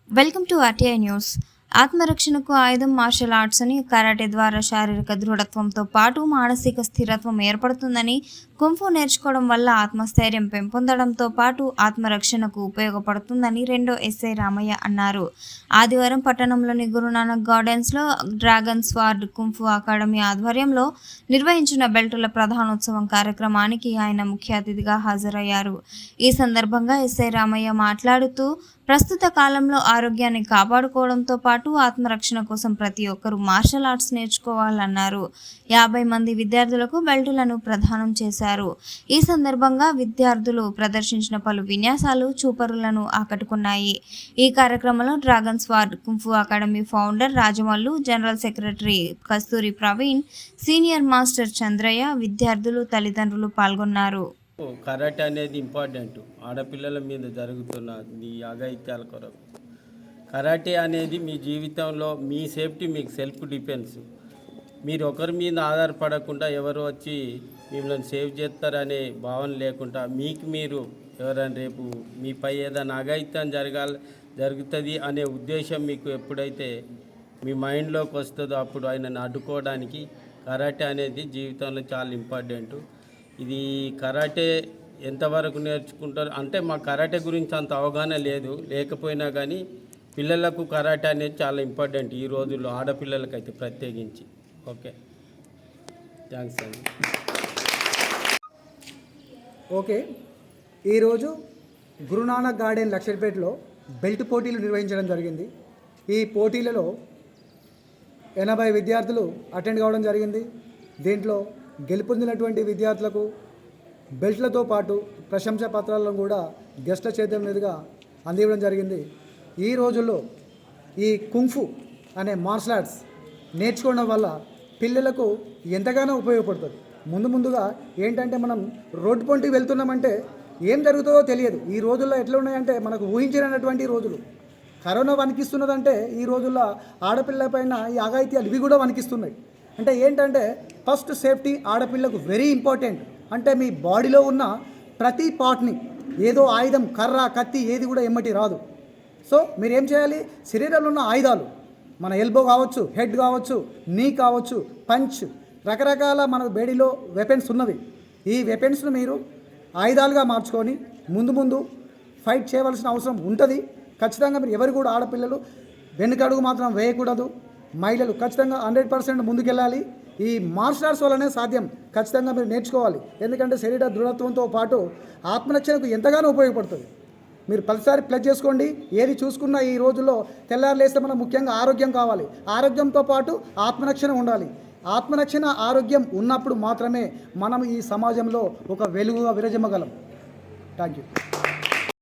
Welcome to RTI news. ఆత్మరక్షణకు ఆయుధం martial arts అని, కరాటే ద్వారా శారీరక దృఢత్వంతో పాటు మానసిక స్థిరత్వం ఏర్పడుతుందని, కుంఫు నేర్చుకోవడం వల్ల ఆత్మస్థైర్యం పెంపొందడంతో పాటు ఆత్మరక్షణకు ఉపయోగపడుతుందని రెండో ఎస్ఐ రామయ్య అన్నారు. ఆదివారం పట్టణంలోని గురునానక్ గార్డెన్స్లో డ్రాగన్ స్వార్డ్ కుంఫు అకాడమీ ఆధ్వర్యంలో నిర్వహించిన బెల్టుల ప్రధానోత్సవం కార్యక్రమానికి ఆయన ముఖ్య అతిథిగా హాజరయ్యారు. ఈ సందర్భంగా ఎస్ఐ రామయ్య మాట్లాడుతూ, ప్రస్తుత కాలంలో ఆరోగ్యాన్ని కాపాడుకోవడంతో పాటు ఆత్మరక్షణ కోసం ప్రతి ఒక్కరూ మార్షల్ ఆర్ట్స్ నేర్చుకోవాలన్నారు. 50 మంది విద్యార్థులకు బెల్టులను ప్రదానం చేశారు. ఈ సందర్భంగా విద్యార్థులు ప్రదర్శించిన పలు విన్యాసాలు చూపరులను ఆకట్టుకున్నాయి. ఈ కార్యక్రమంలో dragon sword kung fu academy founder Rajamallu, general secretary Kasturi Praveen, senior master Chandraiah, విద్యార్థులు, తల్లిదండ్రులు పాల్గొన్నారు. కరాటే అనేది ఇంపార్టెంట్. ఆడపిల్లల మీద జరుగుతున్న ఈ అఘాయిత్యాల కొరకు కరాటే అనేది మీ జీవితంలో మీ సేఫ్టీ, మీకు సెల్ఫ్ డిఫెన్స్. మీరు ఒకరి మీద ఆధారపడకుండా ఎవరు వచ్చి మిమ్మల్ని సేవ్ చేస్తారనే భావన లేకుండా మీకు మీరు ఎవరైనా రేపు మీపై ఏదైనా అఘాయిత్యం జరుగుతుంది అనే ఉద్దేశం మీకు ఎప్పుడైతే మీ మైండ్లోకి వస్తుందో అప్పుడు ఆయనను అడ్డుకోవడానికి కరాటే అనేది జీవితంలో చాలా ఇంపార్టెంట్. ఇది కరాటే ఎంతవరకు నేర్చుకుంటారు అంటే మా కరాటే గురించి అంత అవగాహన లేకపోయినా కానీ పిల్లలకు కరాటే అనేది చాలా ఇంపార్టెంట్ ఈ రోజుల్లో, ఆడపిల్లలకైతే ప్రత్యేకించి. ఓకే, థ్యాంక్స్ అండి. ఓకే, ఈరోజు గురునానక్ గార్డెన్ లక్షపేటలో బెల్ట్ పోటీలు నిర్వహించడం జరిగింది. ఈ పోటీలలో 80 విద్యార్థులు అటెండ్ కావడం జరిగింది. దీంట్లో గెలుపొందినటువంటి విద్యార్థులకు బెల్ట్లతో పాటు ప్రశంసా పత్రాలను కూడా గెస్ట్ల చేతుల మీదుగా అందివ్వడం జరిగింది. ఈ రోజుల్లో ఈ కుంఫు అనే మార్షల్ ఆర్ట్స్ నేర్చుకోవడం వల్ల పిల్లలకు ఎంతగానో ఉపయోగపడుతుంది. ముందుగా ఏంటంటే మనం రోడ్డు పొంటికి వెళ్తున్నామంటే ఏం జరుగుతుందో తెలియదు. ఈ రోజుల్లో ఎట్లా ఉన్నాయంటే మనకు ఊహించినటువంటి రోజులు. కరోనా వణికిస్తున్నదంటే ఈ రోజుల్లో ఆడపిల్లల పైన ఈ అఘాయిత్యాలు ఇవి కూడా వణికిస్తున్నాయి. అంటే ఏంటంటే ఫస్ట్ సేఫ్టీ ఆడపిల్లకు వెరీ ఇంపార్టెంట్. అంటే మీ బాడీలో ఉన్న ప్రతి పార్ట్ని, ఏదో ఆయుధం, కర్ర, కత్తి ఏది కూడా ఎమ్మటి రాదు. సో మీరేం చేయాలి, శరీరంలో ఉన్న ఆయుధాలు, మన ఎల్బో కావచ్చు, హెడ్ కావచ్చు, నీ కావచ్చు, పంచ్, రకరకాల మన బాడీలో వెపన్స్ ఉన్నవి. ఈ వెపన్స్ను మీరు ఆయుధాలుగా మార్చుకొని ముందు ఫైట్ చేయవలసిన అవసరం ఉంటుంది. ఖచ్చితంగా మీరు ఎవరు కూడా ఆడపిల్లలు వెనుకడుగు మాత్రం వేయకూడదు. మహిళలు ఖచ్చితంగా 100% ముందుకెళ్ళాలి. ఈ మార్షల్ ఆర్ట్స్ వల్లనే సాధ్యం. ఖచ్చితంగా మీరు నేర్చుకోవాలి. ఎందుకంటే శరీర దృఢత్వంతో పాటు ఆత్మరక్షణకు ఎంతగానో ఉపయోగపడుతుంది. మీరు ప్రతిసారి ప్లస్ చేసుకోండి. ఏది చూసుకున్నా ఈ రోజుల్లో తెల్లారు లేస్తే మనం ముఖ్యంగా ఆరోగ్యం కావాలి. ఆరోగ్యంతో పాటు ఆత్మరక్షణ ఉండాలి. ఆత్మరక్షణ, ఆరోగ్యం ఉన్నప్పుడు మాత్రమే మనం ఈ సమాజంలో ఒక వెలుగుగా విరజిమ్మగలం. Thank you.